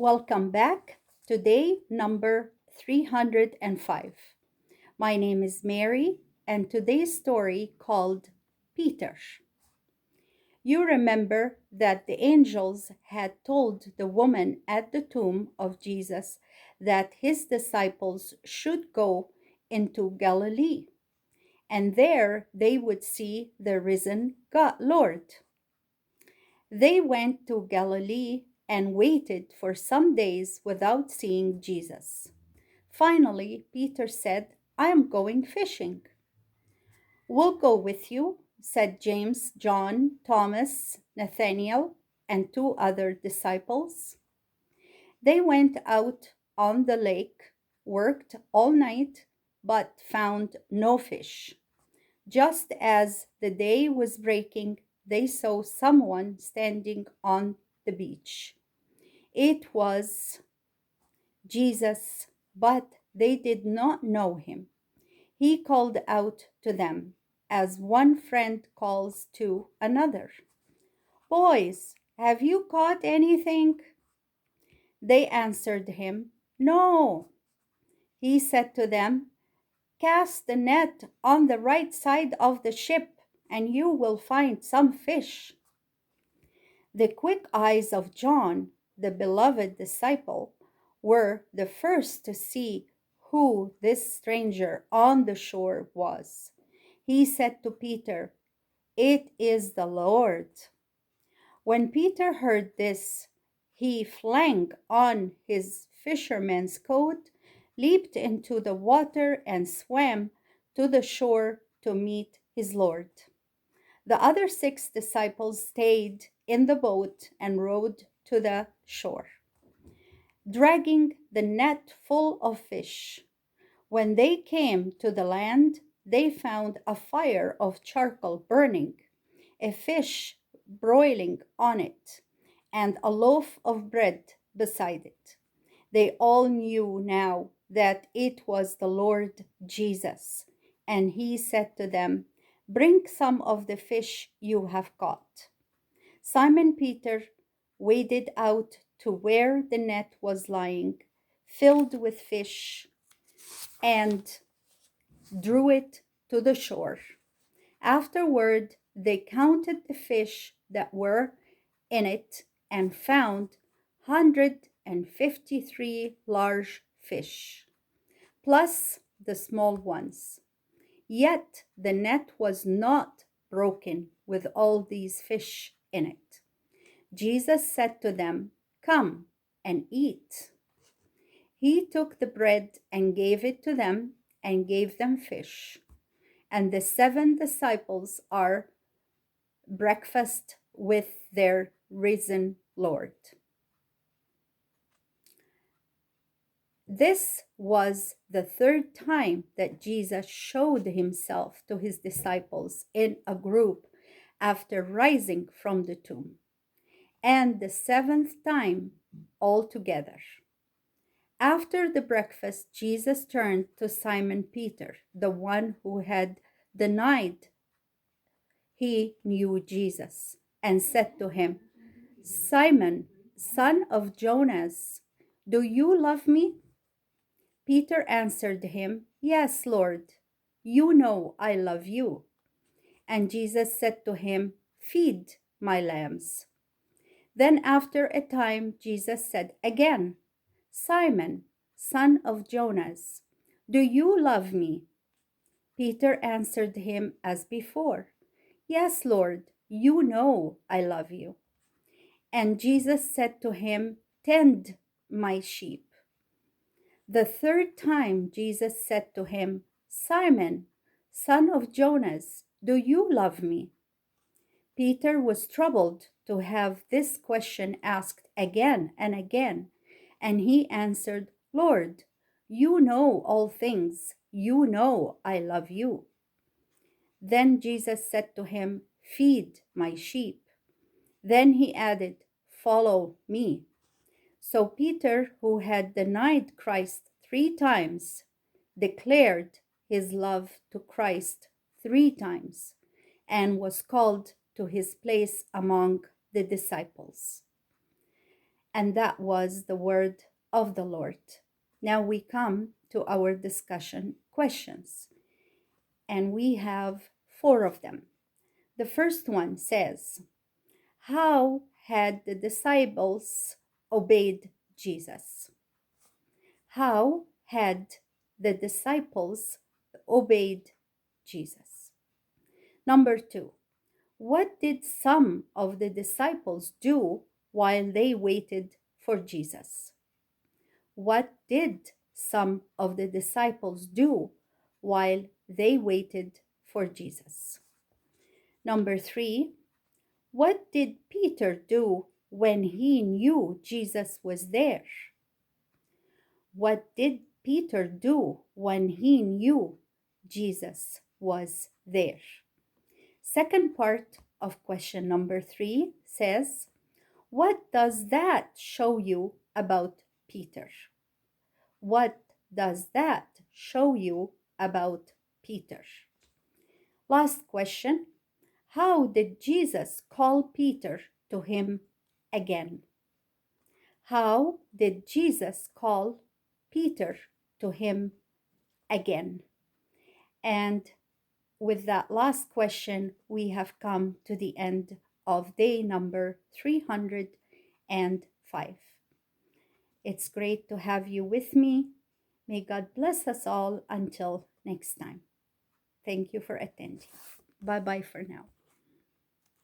Welcome back. Today, number 305. My name is Mary, and today's story called Peter. You remember that the angels had told the woman at the tomb of Jesus that his disciples should go into Galilee, and there they would see the risen God, Lord. They went to Galilee and waited for some days without seeing Jesus. Finally, Peter said, I am going fishing. We'll go with you, said James, John, Thomas, Nathanael, and two other disciples. They went out on the lake, worked all night, but found no fish. Just as the day was breaking, they saw someone standing on the beach. It was Jesus, but they did not know him. He called out to them, as one friend calls to another, Boys, have you caught anything? They answered him, No. He said to them, Cast the net on the right side of the ship, and you will find some fish. The quick eyes of John, the beloved disciple, were the first to see who this stranger on the shore was. He said to Peter, It is the Lord. When Peter heard this, he flung on his fisherman's coat, leaped into the water, and swam to the shore to meet his Lord. The other 6 disciples stayed in the boat and rowed to the shore, dragging the net full of fish. When they came to the land, they found a fire of charcoal burning, a fish broiling on it, and a loaf of bread beside it. They all knew now that it was the Lord Jesus, and he said to them, Bring some of the fish you have caught. Simon Peter waded out to where the net was lying, filled with fish, and drew it to the shore. Afterward, they counted the fish that were in it and found 153 large fish, plus the small ones. Yet the net was not broken with all these fish in it. Jesus said to them, Come and eat. He took the bread and gave it to them and gave them fish. And the 7 disciples are breakfast with their risen Lord. This was the third time that Jesus showed himself to his disciples in a group after rising from the tomb, and the 7th time altogether. After the breakfast, Jesus turned to Simon Peter, the one who had denied he knew Jesus, and said to him, Simon, son of Jonas, do you love me? Peter answered him, Yes, Lord, you know I love you. And Jesus said to him, Feed my lambs. Then after a time, Jesus said again, Simon, son of Jonas, do you love me? Peter answered him as before, Yes, Lord, you know I love you. And Jesus said to him, Tend my sheep. The third time Jesus said to him, Simon, son of Jonas, do you love me? Peter was troubled to have this question asked again and again, and he answered, Lord, you know all things. You know I love you. Then Jesus said to him, Feed my sheep. Then he added, Follow me. So Peter, who had denied Christ 3 times, declared his love to Christ 3 times and was called to his place among the disciples. And that was the word of the Lord. Now we come to our discussion questions, and we have 4 of them. The first one says, how had the disciples obeyed Jesus? How had the disciples obeyed Jesus? Number 2, what did some of the disciples do while they waited for Jesus? What did some of the disciples do while they waited for Jesus? Number 3, what did Peter do when he knew Jesus was there? What did Peter do when he knew Jesus was there? Second part of question number 3 says, what does that show you about Peter? What does that show you about Peter? Last question, how did Jesus call Peter to him again? How did Jesus call Peter to him again? And with that last question, we have come to the end of day number 305. It's great to have you with me. May God bless us all until next time. Thank you for attending. Bye bye for now.